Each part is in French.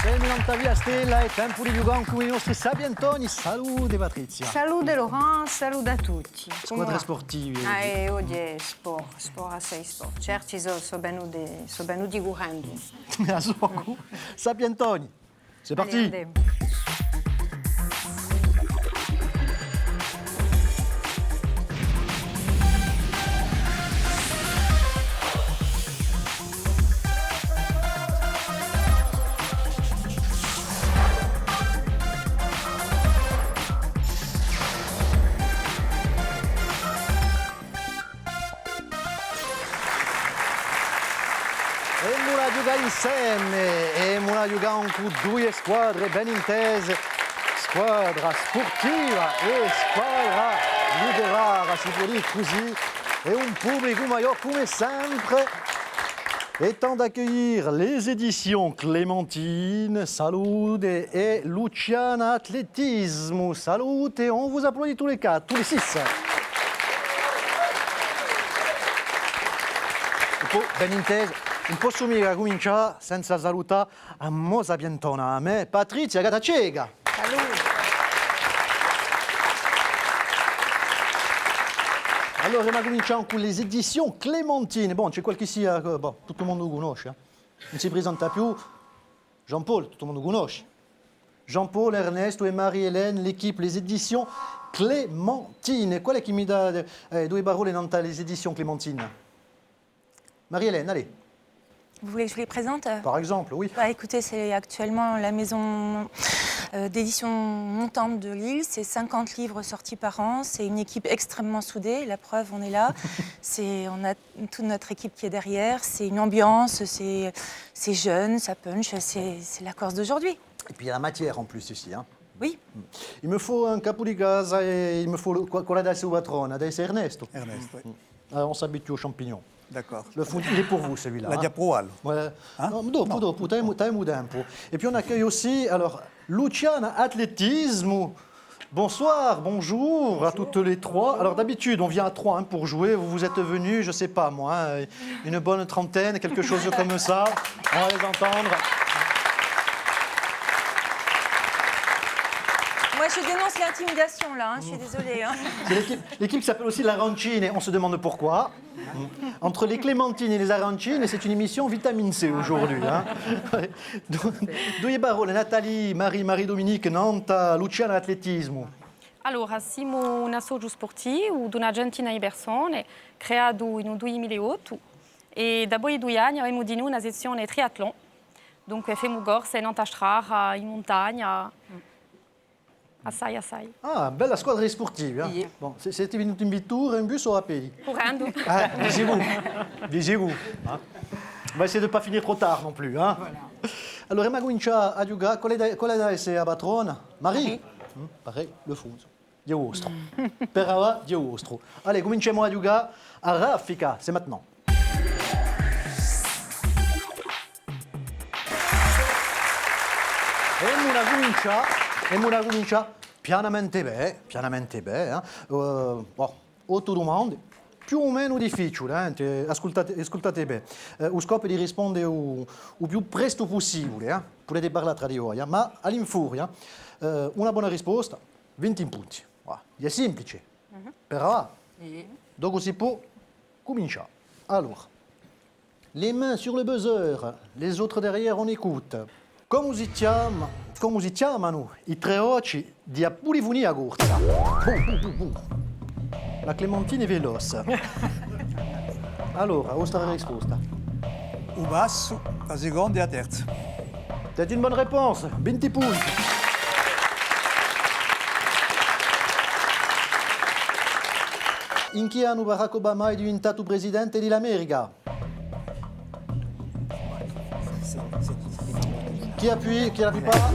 Siamo in via Stella, è tempo di giocare con i nostri sapientoni. Salute Patrizia. Salute Laurent, salute a tutti. Squadre sportive. Oggi è sport assai sport. Certi sono venuti correndo. A Socu. Sapientoni. C'est parti. Allez, andiamo. E giocare insieme, e giocare con due squadre ben intese, squadra sportiva e squadra letteraria, si può dire così, e un pubblico maggiore come sempre. Et temps d'accueillir les éditions Clémentine, Salute et Luciana Athlétisme. Salute, et on vous applaudit tous les quatre, tous les six. E poi, ben intese, non posso mica cominciare senza salutare a mo sapientona, a me, Patrizia Gatacega. Salute. Allora, ma cominciamo con le edizioni Clémentine. Bon, c'è qualche sia, bon, tutto il mondo lo conosce. Non si presenta più Jean-Paul, tutto il mondo lo conosce. Jean-Paul, Ernesto e Marie-Hélène, l'équipe, les éditions Clémentine. Qual è che mi dà due parole dans les éditions Clémentine? Marie-Hélène, allez. Vous voulez que je les présente? Par exemple, oui. Bah, écoutez, c'est actuellement la maison d'édition montante de Lille. C'est 50 livres sortis par an. C'est une équipe extrêmement soudée. La preuve, on est là. On a toute notre équipe qui est derrière. C'est une ambiance, c'est jeune, ça punch. C'est la Corse d'aujourd'hui. Et puis il y a la matière en plus ici. Hein. Oui. Il me faut un capo di casa et il me faut quoi adesso patron. Adesso Ernesto. Ernesto, oui. Alors, on s'habitue aux champignons. D'accord. Le foot, il est pour vous celui-là. La diaproale. Ouais. Hein? Non, dopo, time tempo. Et puis on accueille aussi alors Luciana Athlétisme. Bonsoir, bonjour à toutes les trois. Alors d'habitude, on vient à trois pour jouer. Vous êtes venus, je sais pas moi, une bonne trentaine, quelque chose comme ça. On va les entendre. Moi, je dénonce l'intimidation, là. Hein. Je suis désolée. Hein. C'est l'équipe qui s'appelle aussi l'Arancine. On se demande pourquoi. Entre les Clémentines et les Arancines, c'est une émission vitamine C aujourd'hui. Hein. Due parole, Nathalie, Marie-Dominique, Nanta, Luciana Atletismo. Allora, siamo un associo sportivo di una centinaia di persone, creato nel 2008 e da poi 2 anni abbiamo di noi una sezione triathlon. Dunque, facciamo corse in alta strada, in montagna. Assai. Ah, bella squadra sportiva. Sì. Bon, siete venuti in vettura, in bus o a piedi? Correndo. Visez-vous. Hein? On va essayer de ne pas finir trop tard non plus. Hein? Voilà. Allora, ma comincia a giocare. Qual è da essere la patrona? Marie? Pareil, le fuso. Dio vostro. Per ora, Dio vostro. Allez, cominciamo a giocare a raffica. C'est maintenant. E una comincia pianamente bene. Otto domande, più o meno difficili, ascoltate bene. Lo scopo è di rispondere il più presto possibile, potete parlare tra di voi, ma all'infuria una buona risposta, 20 punti. È semplice, però dopo si può cominciare. Allora, les mains sur le buzzer, les autres derrière on écoute. Come si chiamano i tre occhi di Apulivonia Corsa? La Clementine è veloce. Allora, vostra risposta. Un basso, la seconda e la terza. C'est une bonne réponse, 20 punti. In che anno Barack Obama è diventato presidente dell'America? Qui appuie pas?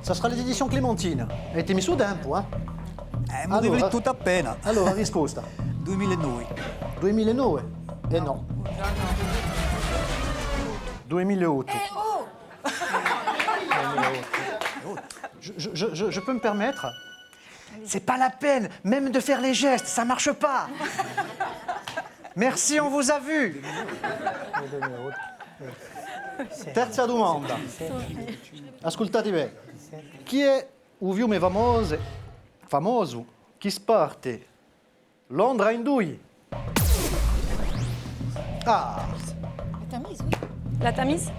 Ça sera les éditions Clémentine. A été mis su tempo, hein? Ma devi tutto appena. Allora, risposta. 2009. 2009? Eh no. 2008. Je peux me permettre? C'est pas la peine, même de faire les gestes, ça marche pas. Merci, on vous a vu. Terza domanda. Ascoltate bene. Chi è un fiume famoso che parte Londra in due? Ah, La Tamise.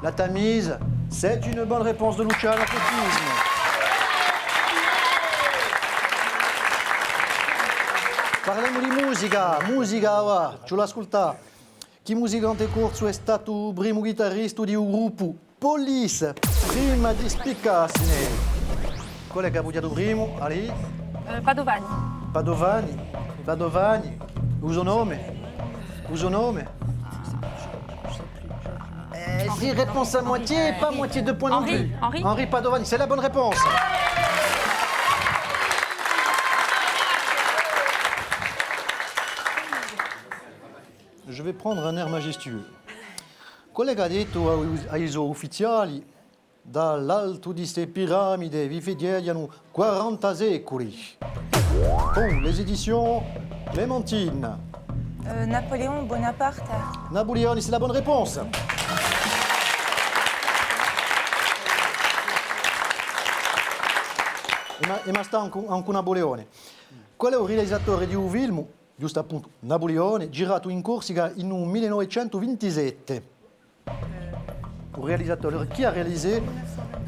la Tamise, c'est une bonne réponse de Luciano Atletismo. Parliamo di musica, va, ce l'ascolta. Chi musicante corso è stato il primo chitarrista di un gruppo Police, prima di spiccarsene. Qual è che ha poggiato primo? Ali? Padovani. Padovani, uso nome? Si, réponse à moitié, pas moitié de points non Henri, plus. Henri. Padovani, c'est la bonne réponse. Je vais prendre un air majestueux. Collega ha detto ai suoi ufficiali, dall'alto di ste piramidi vi vegliano 40 secoli. Con les éditions Clémentine. Napoléon Bonaparte. Napoleone, c'est la bonne réponse. E ma sta anche Napoleone. Qual è il realizzatore di un film, giusto appunto, Napoleone, girato in Corsica in un 1927? Un réalisateur. Qui a réalisé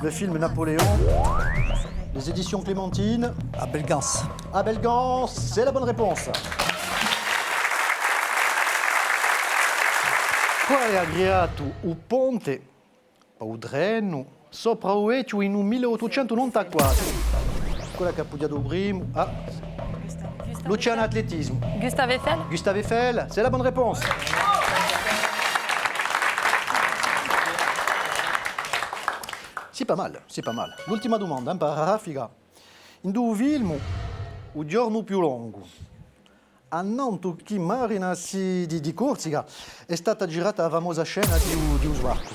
le film Napoléon? Les éditions Clémentine. Abel Gans. Abel Gans, c'est la bonne réponse. Quale ha creato un ponte, un treno, sopra un Etio in un 1894? Quella che ha appoggiato primo? Ah, Luciano Atletismo. Gustave Eiffel. Gustave Eiffel, c'est la bonne réponse. C'est pas mal, c'est pas mal. L'ultima domanda, per Raffica. In due film, Un giorno più lungo, a Nanto chi marina di Corsica è stata girata la famosa scena di un sbarco.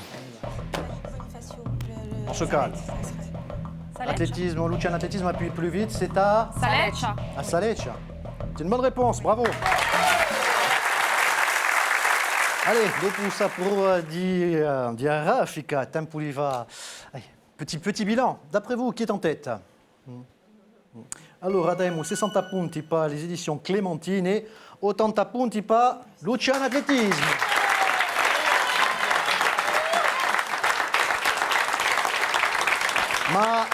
On se calme. Athlétisme, Luciano Athlétisme appuie plus vite, c'est à Saleccia. Saleccia. C'est une bonne réponse, bravo. Allez, dopo questa prova di Raffica, tempo di va. Petit bilan. D'après vous, qui est en tête? Allora, abbiamo 60 punti per les éditions Clémentine e 80 punti per Luciano Atletismo. Ma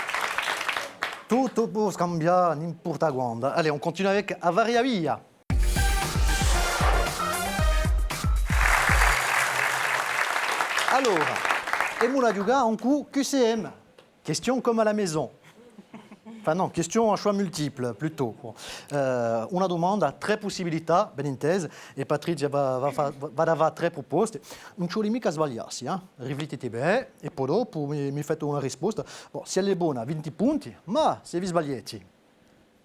tutto può cambiare, n'importa quando. Allez, on continue avec Avaria Via. Allora, et on a joué en coup QCM. Question comme à la maison. Enfin non, question a choix multiple, plutôt. Una domanda, tre possibilità, ben intese, e Patrizia va dare tre proposte. Non c'ho mica sbagliarsi, riflettete bene, e poi dopo mi fate una risposta. Bon, se è buona, 20 punti, ma se vi sbagliate,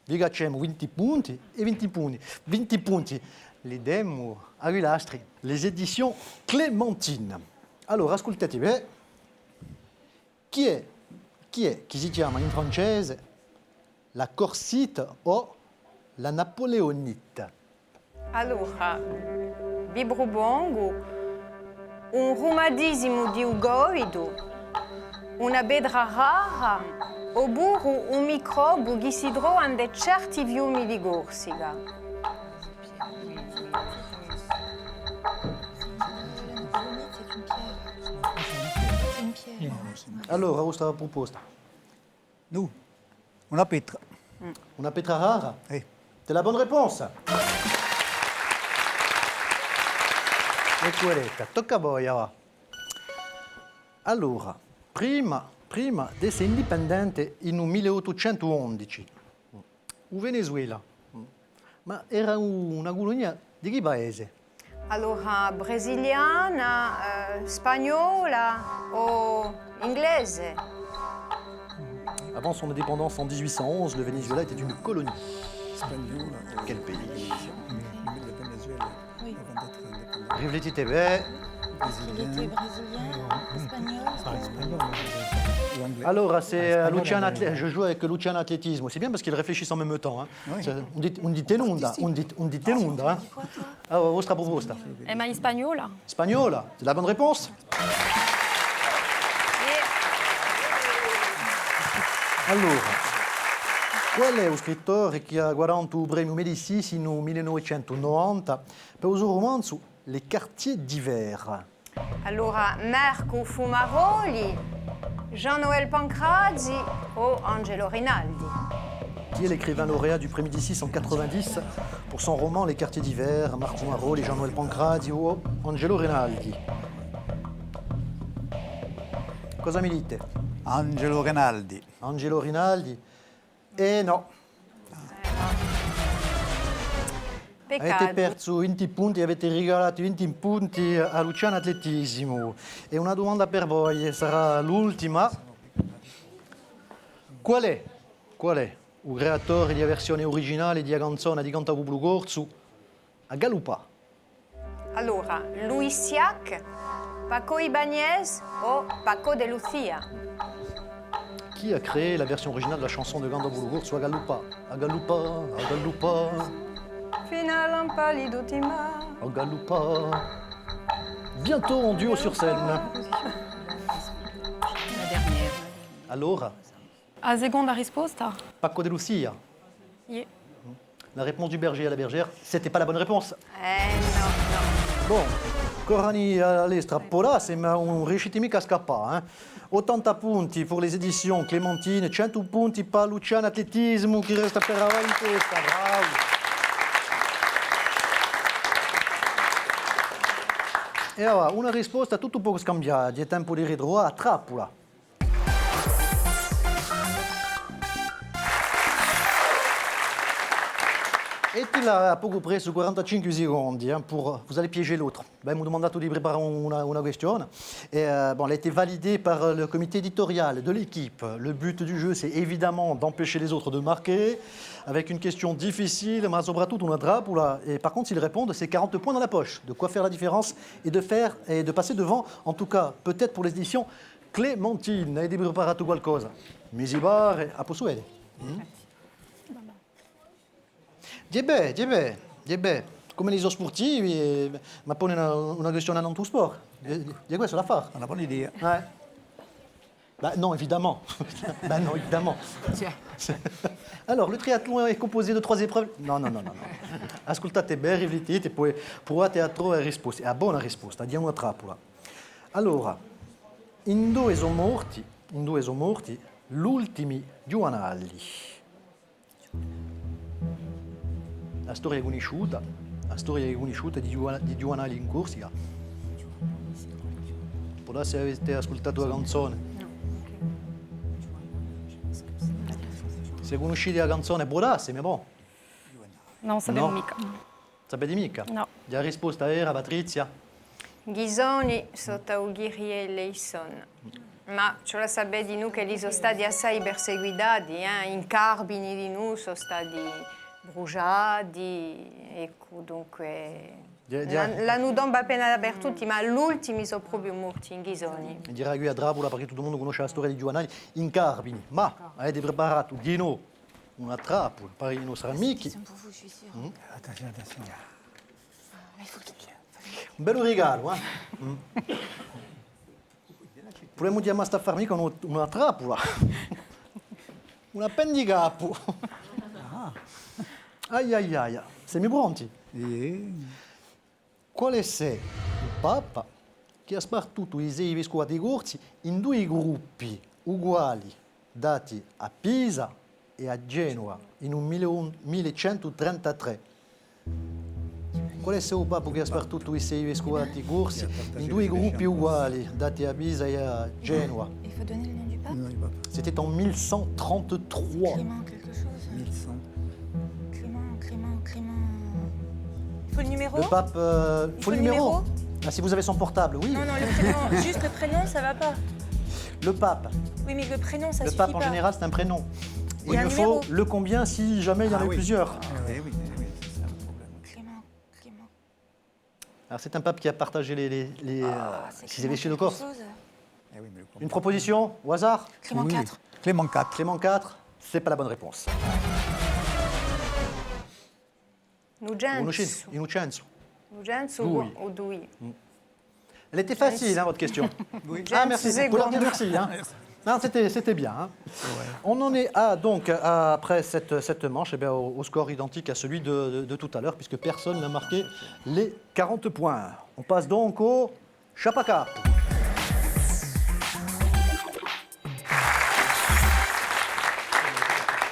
vi facciamo 20 punti e 20 punti. 20 punti, li diamo agli lastri. Les éditions Clémentine. Allora, ascoltate bene. Chi è che si chiama in francese la corsite o la napoleonite? Allora, Bibrubongo, un rumadisimo di ugoido, una bedra rara, oppure un microbo che si trova in certi fiumi di Corsica. Allora, questa proposta. Nous, una pietra. Una pietra rara? Eh. C'est la bonne réponse. Ecco, tocca a voi, va. Allora, prima di essere indipendente in un 1811, il Venezuela, ma era una colonia di che paese? Allora, brasiliana, spagnola o inglese? Avant son indépendance en 1811, le Venezuela était une colonie. Quel pays? Riflettete bene. Il était brésilien, espagnol. Alors, c'est Luciano je joue avec Luciano Atletismo. C'est bien parce qu'ils réfléchissent en même temps. Oui. On dit tenunda. On dit tenunda. Ah, vostra proposta. Ma spagnola. Spagnola, c'est la bonne réponse. Allora, qual è lo scrittore che ha guadagnato il premio Médicis nel 1990 per il suo romanzo Les quartiers d'hiver? Allora, Marco Fumaroli, Jean-Noël Pancrazzi o Angelo Rinaldi? Qui est l'écrivain lauréat du prix Médicis en 90 pour son roman Les quartiers d'hiver, Marco Fumaroli, Jean-Noël Pancrazzi o Angelo Rinaldi? Cosa mi dite? Angelo Rinaldi. Angelo Rinaldi? E no, avete Peccato. perso 20 punti, avete regalato 20 punti a Luciano Atletismo. E una domanda per voi, sarà l'ultima. Qual è il creatore della versione originale della canzone di Cantabu Blu Corso a Galupà? Allora, Luis Siac, Paco Ibáñez o Paco de Lucia? Qui a créé la version originale de la chanson de Cantabu Blu Corso a Galupà? A Galupà, a Galupà, Final un pallido timar. a Galupà. Bientôt en duo sur scène. La dernière. Allora, A seconda risposta? Paco de Lucia. Yeah. La réponse du berger à la bergère, c'était pas la bonne réponse. No. Bon, Corani all'estrapolasse, ma non riuscite mica a scappare. 80 punti per le edizioni Clementine, 100 punti per Luciano Atletismo, che resta per avanti questa, bravo. E allora, una risposta tutto poco scambiata, è tempo di ritrovare a trappola. Et puis là, à peu près sur 45 secondes, vous allez piéger l'autre. Ben, nous demandons de préparer une question. Et, bon, elle a été validée par le comité éditorial de l'équipe. Le but du jeu, c'est évidemment d'empêcher les autres de marquer, avec une question difficile, mais surtout on a drape. Et par contre, s'ils répondent, c'est 40 points dans la poche. De quoi faire la différence et de passer devant, en tout cas, peut-être pour les éditions Clémentine. Avete preparato qualcosa? Misibar, a possuere. Diebè, come gli sportivi, ma pone una questione non tout sport. Di questo da fare. Una buona idea. Bah, non, évidemment. Bah, non, évidemment. Alors, le triathlon est composé de 3 épreuves. No. Ascoltate bene, riflettete, poi provate a trovare risposte. È a buona risposta, diamo una trappola. Allora, in due sono morti, l'ultimi giovanali. La storia è conosciuta di giovanali in Corsica. Può darsi che avete ascoltato la canzone. Se conoscete la canzone può darsi, ma boh. Non sapevo No. mica. Sapete mica? No. La risposta era, Patrizia? Ghisoni sotto Ughirie e Leison. Ma ce la sapete di noi che li sono stati assai perseguitati, in Carbini di noi sono stati bruciati, ecco, dunque... La nous tombe appena per tutti, ma l'ultimi sono proprio morti in Ghisoni. Direi qui a Dracula perché tutto il mondo conosce la storia di giovanali in Carbini. Ma avete preparato di noi una trappola per i nostri amici. Pour vous, je suis sûre. Attention. Il faut qu'il Un bello regalo, Potremmo chiamare sta farmica una trappola. Un appendicapo. Ai. Siamo pronti? Qual è il Papa che ha spartito i 6 vescovati corsi in 2 gruppi uguali dati a Pisa e a Genova in un 1133? Qual è il Papa che ha spartito i 6 vescovati corsi in 2 gruppi uguali dati a Pisa e a Genova? Il faut donner le nom du pape. C'était en 1133. Clément quelque chose. 1100. Clément. Il faut le numéro. Le pape. faut le numéro. Ah, si vous avez son portable, oui. Non, le prénom. Juste le prénom, ça va pas. Le pape. Oui, mais le prénom, ça Le suffit pape, pas. en général, c'est un prénom. Il y Il a un me faut numéro. le combien si jamais il y en a eu plusieurs. Oui, c'est ça le problème. Clément. Alors, c'est un pape qui a partagé C'est ses évêchés de quelque Corse. chose. Eh oui, mais le Une proposition au hasard? Clément Oui. 4. Clément 4. Clément 4, c'est pas la bonne réponse. Nugenzu. Innocenzo. Nugenzu Dui. o Dui? Elle était facile, votre question. Oui. Ah, merci. Genzo Pour leur dire secondo. merci. Non, c'était bien. Hein. On en est après cette manche au score identique à celui de tout à l'heure, puisque personne n'a marqué les 40 points. On passe donc au Chapaka.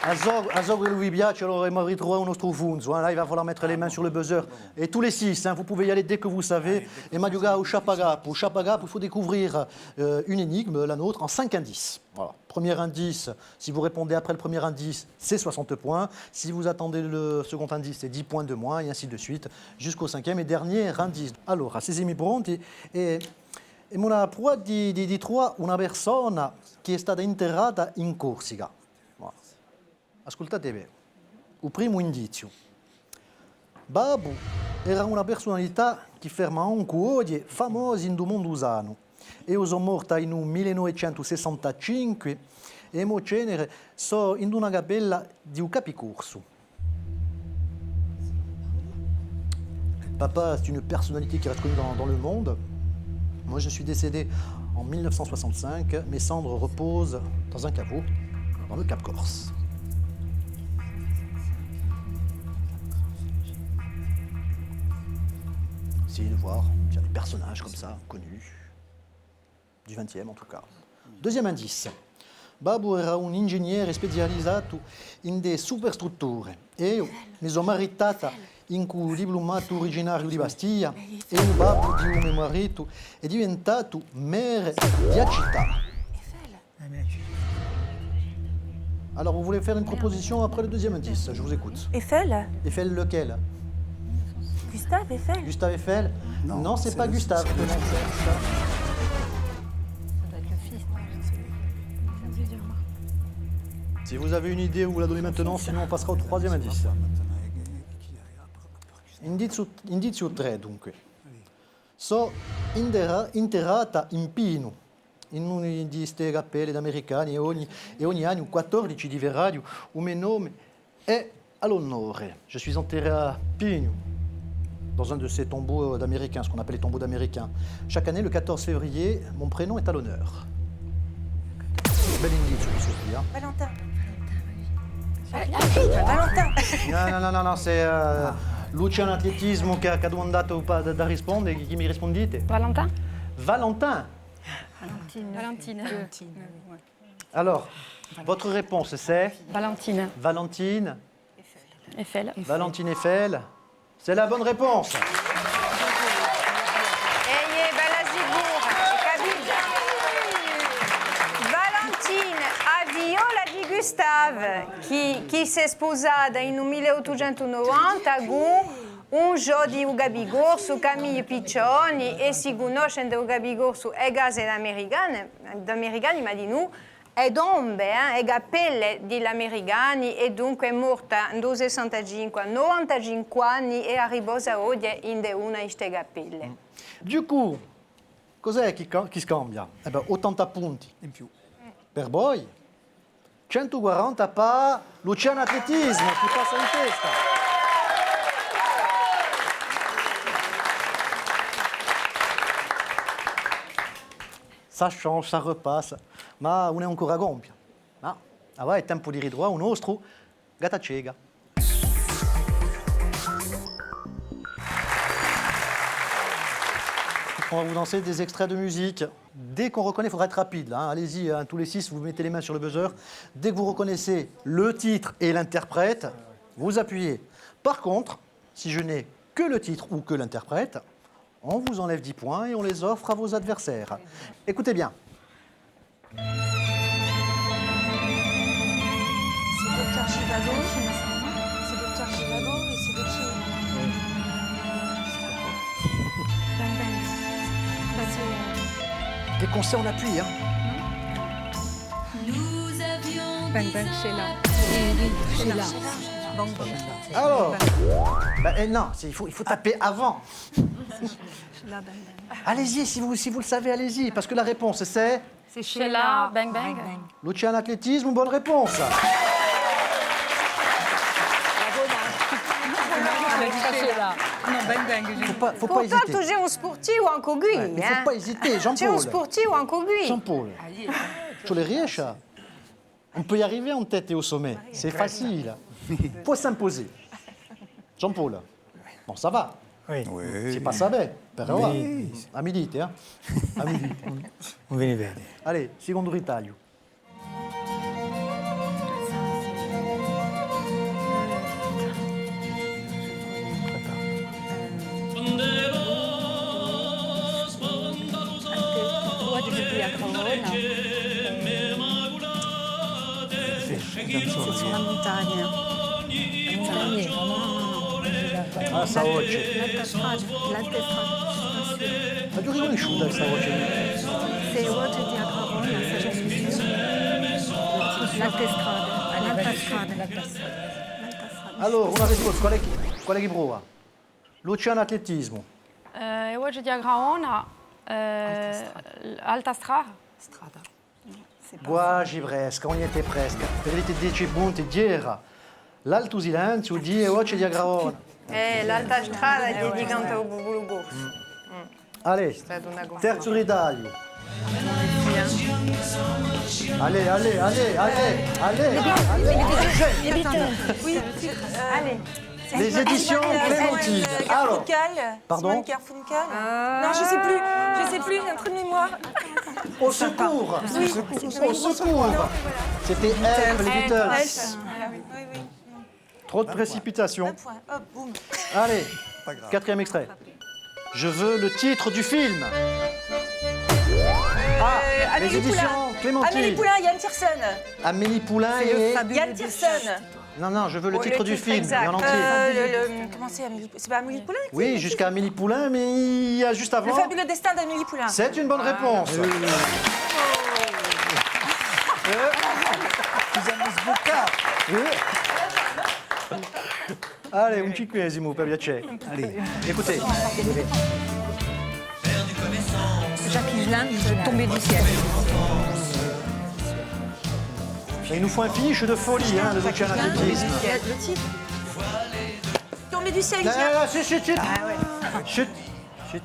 Azog et Louis Biac, alors il m'a retrouvé un nostro funzo. Là, il va falloir mettre les mains sur le buzzer. Et tous les 6, vous pouvez y aller dès que vous savez. Et Madioga au Chapagap. Au Chapagap, il faut découvrir une énigme, la nôtre, en 5 indices. Voilà. Premier indice, si vous répondez après le premier indice, c'est 60 points. Si vous attendez le second indice, c'est 10 points de moins, et ainsi de suite, jusqu'au 5e et dernier indice. Alors, assisimi pronti. E una prova di trovare una persona che è stata interrata in Corsica. Ascoltate bene, il primo indizio. Babu era una personalità che ferma anche famosa in mondo usano. E sono morta in 1965 e mo cenere so in una gabella di un capicorso. Papa, c'est une personnalité qui reste connue dans le monde. Moi, je suis décédé en 1965. Mes cendres reposent dans un caveau dans le Cap Corse. Essayez de voir, il y a des personnages comme ça, connus, du 20e en tout cas. Deuxième indice. Babu era un ingegnere specializzato in de superstrutture e io mi sono maritata in un diplomato originario di Bastiglia e un babbo di un mio marito è diventato maire di città. Alors, vous voulez faire une proposition après le deuxième indice? Je vous écoute. Eiffel? Eiffel lequel? Gustave Eiffel? Gustave Eiffel? Non, c'est pas Gustave. Ça doit être le fils. Si vous avez une idée, vous la donnez maintenant, sinon on passera au troisième indice. Indizio 3, dunque. So interrata in Pino, in una di queste cappelle d'americani, e ogni anno 14 di Verradio, il mio nome è all'onore. Je suis enterré à Pino, dans un de ces tombeaux d'Américains, ce qu'on appelle les tombeaux d'Américains. Chaque année, le 14 février, mon prénom est à l'honneur. Bel indizio, questo qui. Hein. Valentin. Valentin. No, c'est Luciano Atletismo che ha domandato da rispondere. Chi mi rispondite? Valentin? Valentin. Valentine. Alors, votre réponse c'est? Valentine. Valentine. Eiffel. Valentine Eiffel. C'est la bonne réponse. Valentine avviola di Gustave, che si è sposata in 1890 con un gioco di Ugabigor su Camille Piccioni e si conoscono Ugabigor su e case d'americani, ma di noi è d'ombre, e cappelle degli americani e dunque è morta nel 1965, 95 anni e arrivò a oggi in una di queste cappelle. Du coup, cos'è chi scambia? 80 punti in più per voi, 140 per Luciano Atletismo, chi passa in testa. Ça change, ça repasse, ma on è ancora a gonfia. No? Allora è tempo di ritrovare un nostro Gatacega. On va vous lancer des extraits de musique. Dès qu'on reconnaît, il faudra être rapide. Là, hein. Allez-y, hein, tous les 6, vous mettez les mains sur le buzzer. Dès que vous reconnaissez le titre et l'interprète, vous appuyez. Par contre, si je n'ai que le titre ou que l'interprète, on vous enlève 10 points et on les offre à vos adversaires. Écoutez bien. C'est Dr Givago. C'est Dr Givago et c'est de qui? Bang Bang. Dès qu'on sait, on appuie. Hein. Bang Bang Sheila. Sheila. Bang Bang. Alors, non, il faut taper avant. Allez-y, si vous le savez, allez-y, parce que la réponse c'est... C'est Sheila. Bang Bang. Luciano Atletismo, bonne réponse. Sheila. Faut pas Pourtant, hésiter. tu joues un sportif ou un cogui. Ouais, mais faut pas hésiter, Tu es un Jean-Paul. sportif ou un cogui. Jean-Paul, tu les riesci? On peut y arriver en tête et au sommet. C'est facile. Faut s'imposer. Jean-Paul, bon, ça va. Oui, C'est pas ça bête. Però, a mi dite, hein? A mi dite. on viene vede. Allez, secondo ritaglio. Sulla montagna. Ah, sta voce. L'alta strada. Ma tu riconosciuta questa voce? Se voce di Agrarona, l'alta strada. L'alta strada. Allora, una risposta, qual è che prova? Luciano Atletismo. E oggi di Agraona, Alta Strada. Quasi presque, on y était presque. Vedete 10 punti, diera. L'Alto Silenzio, die voce di Agraona. L'alta strada è dedicata al Bubulugo. Allez, Stata una gonfia. terzo ritaglio. Allez, allez, allez, allez, allez, Oui, Allez. Les éditions Clémentine. Alors, pardon? Simone Garfunkel. Non, je sais plus, un truc de mémoire. au secours. Au secours. C'était Help, les Beatles. Oui, oui. Trop de précipitation. Un point, hop, boum. Allez, quatrième extrait. Je veux le titre du film. Les Amélie éditions Poulain. Clémentine. Amélie Poulain, Yann Tiersen. Amélie Poulain et... Yann Tiersen. Non, je veux le Oh, titre le du titre film, exact. en entier. Comment c'est Amélie C'est pas Amélie Poulain qui Oui, jusqu'à Amélie Poulain, mais il y a juste Le avant... fabuleux destin d'Amélie Poulain. C'est une bonne réponse. Allez, un cinquesimo per piacere. Écoutez, Jacques Higelin, tombé du ciel. il nous faut un finish de folie, hein, de Luciano Athlétisme. Le titre Tombé du ciel, Là, Higelin. là, chut. Chut.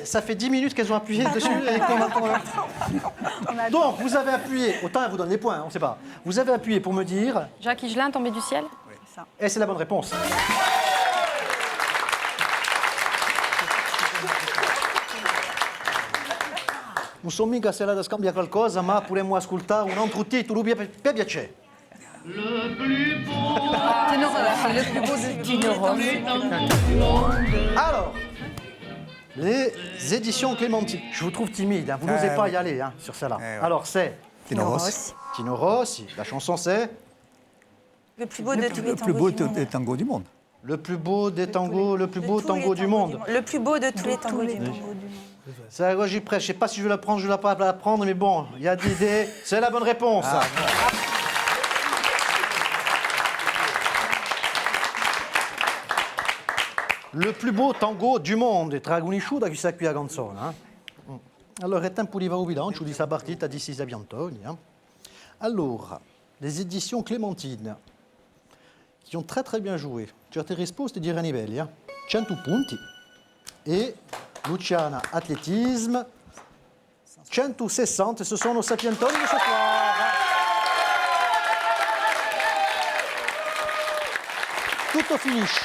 Ça fait 10 minutes qu'elles ont appuyé dessus et qu'on attend. Donc, vous avez appuyé, autant elle vous donne les points, on ne sait pas. Vous avez appuyé pour me dire, Jacques Higelin, tombé du ciel. et c'est la bonne réponse. Non sono mica se la da scambiare qualcosa, ma potremmo ascoltare un altro titolo per piacere. Le plus beau de Tino Alors, les éditions Clémentine. Je vous trouve timide, hein, vous n'osez pas y aller hein, sur celle-là. ouais. Alors, c'est Tino Rossi. Tino Rossi, la chanson c'est Le plus beau de tous les Le plus beau tangos du monde. des tangos du monde. le plus beau des tangos, le plus De beau tous tango les du monde. Le plus beau de tous les tangos du monde. Ça, moi, j'y prêche. Je sais pas si je vais la prendre, je vais pas la prendre, mais bon, il y a d'idées. C'est la bonne réponse. Le plus beau tango du monde, tra conosciuta questa qui la canzone. Allora, è tempo di fare un bilancio di questa partita di Silvia Antoni. Allora, les éditions Clémentine, qui ont très bien joué. Certe risposte di Ranivelli, 100 punti. E Luciana Athlétisme, 160, ce sono Sapientoni de ce soir. Tutto finish.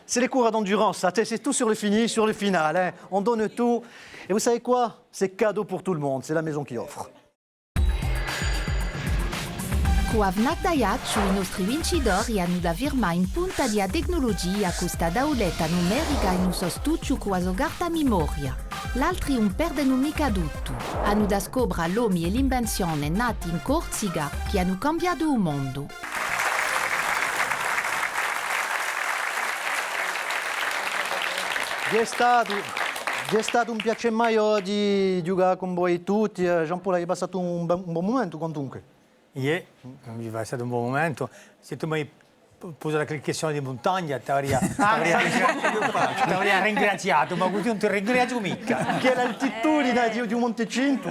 C'est les cours d'endurance, ça. C'est tout sur le finish, sur le final. Hein. On donne tout. Et vous savez quoi? C'est cadeau pour tout le monde. C'est la maison qui offre. Cu Avnac Daiacciu, i nostri vincitori hanno da firmare in punta di tecnologia questa dauletta numerica in un sostuccio cu a sogarta memoria. L'altri un perdono mica tutto. Hanno da scoprire l'uomo e l'invenzione nati in Corsica che hanno cambiato il mondo. Vi è stato un piacere mio di giocare con voi tutti. Jean-Paul, hai passato un buon momento comunque. È stato un buon momento. Se tu mi hai posa la questione di montagna, ti avrei ringraziato, ma così non ti ringrazio mica. Che l'altitudine di un Montecinto,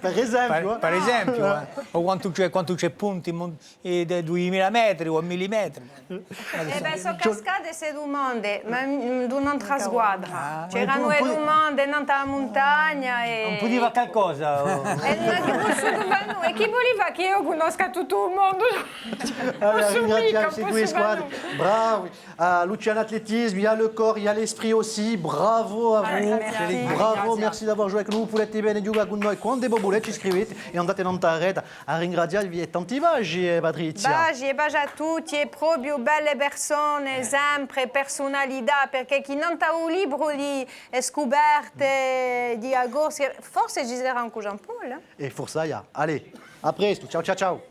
per esempio. Per esempio, o quanto c'è punti di 2000 metri o 1000 metri. Sono cascate se domande, ma di un'altra squadra. C'erano le domande in alta montagna e... Non poteva qualcosa? E chi voleva che io conosca tutto il mondo? Ringraziamo queste due squadre. Bravo. Luciano Athlétisme, il y a le corps, il y a l'esprit aussi. Bravo a vous. Bravo, merci d'avoir joué avec nous. Volete bene giocare con noi. Quando volete ci scrivete e andate in rete a ringraziarvi e tanti vagi, Patrizia. Baci e baci a tutti e proprio belle persone, sempre personalità, perché chi non ha un libro di scoperte di agosto, forse ci sarà ancora un po'. E forse, allez, a presto. Ciao, ciao, ciao.